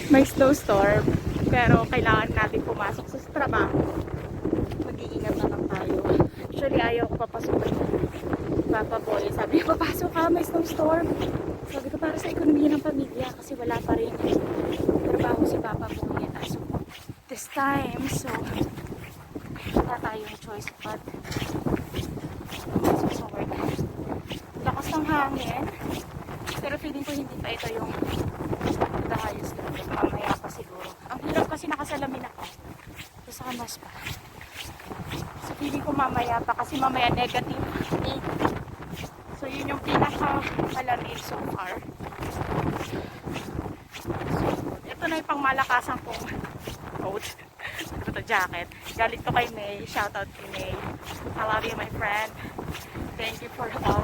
May snowstorm, pero kailangan natin pumasok sa trabaho. Mag-iingat na lang tayo. Actually, ayaw ko papasok. Papa Boy, sabi niya, papasok ka, may snowstorm. Sabi ko, para sa ekonomiya ng pamilya, kasi wala pa rin trabaho si Papa Boy. So, this time, so, wala tayong choice but pumasok sa work. Lakas ng hangin, pero feeling ko hindi pa ito yung dahayos na. Mamaya pa siguro. Ang hirap kasi nakasalamin ako. Sa kamas pa. So feeling ko mamaya pa kasi mamaya negative 8. So yun yung pinaka malamig so far. So ito na yung pangmalakasan kong coat. Ito jacket. Galit ko kay May. Shout out kay May. I love you my friend. Thank you for all.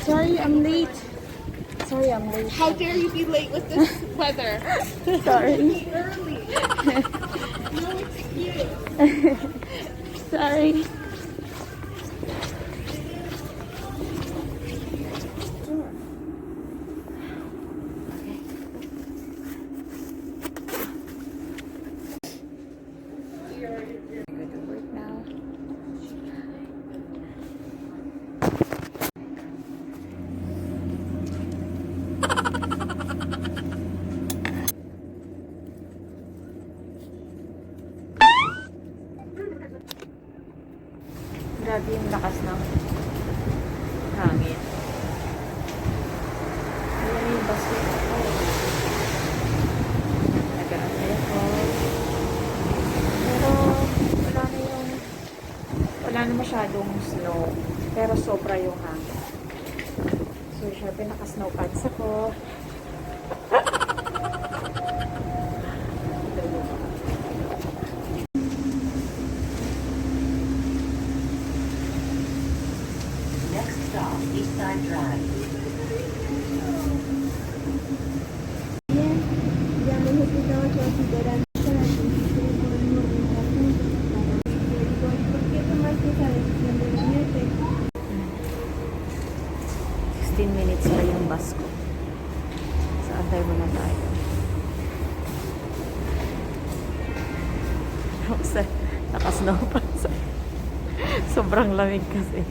Sorry, I'm late. Sorry, I'm late. How dare you be late with this weather? Sorry. Early. No excuse. Sorry. Grabe yung lakas ng hangin. Ayan yung basket ako. Nag-aantay ako. Pero wala na masyadong snow. Pero sobra yung hangin. So, syempre naka-snow pants ako. Eastside Drive. Ya me dijo que estaba considerando ¿por qué tomaste esa decisión de venirte? 16 minutes pa yung bus ko. So, antay muna tayo. Naka-snow pa. Sobrang lamig kasi.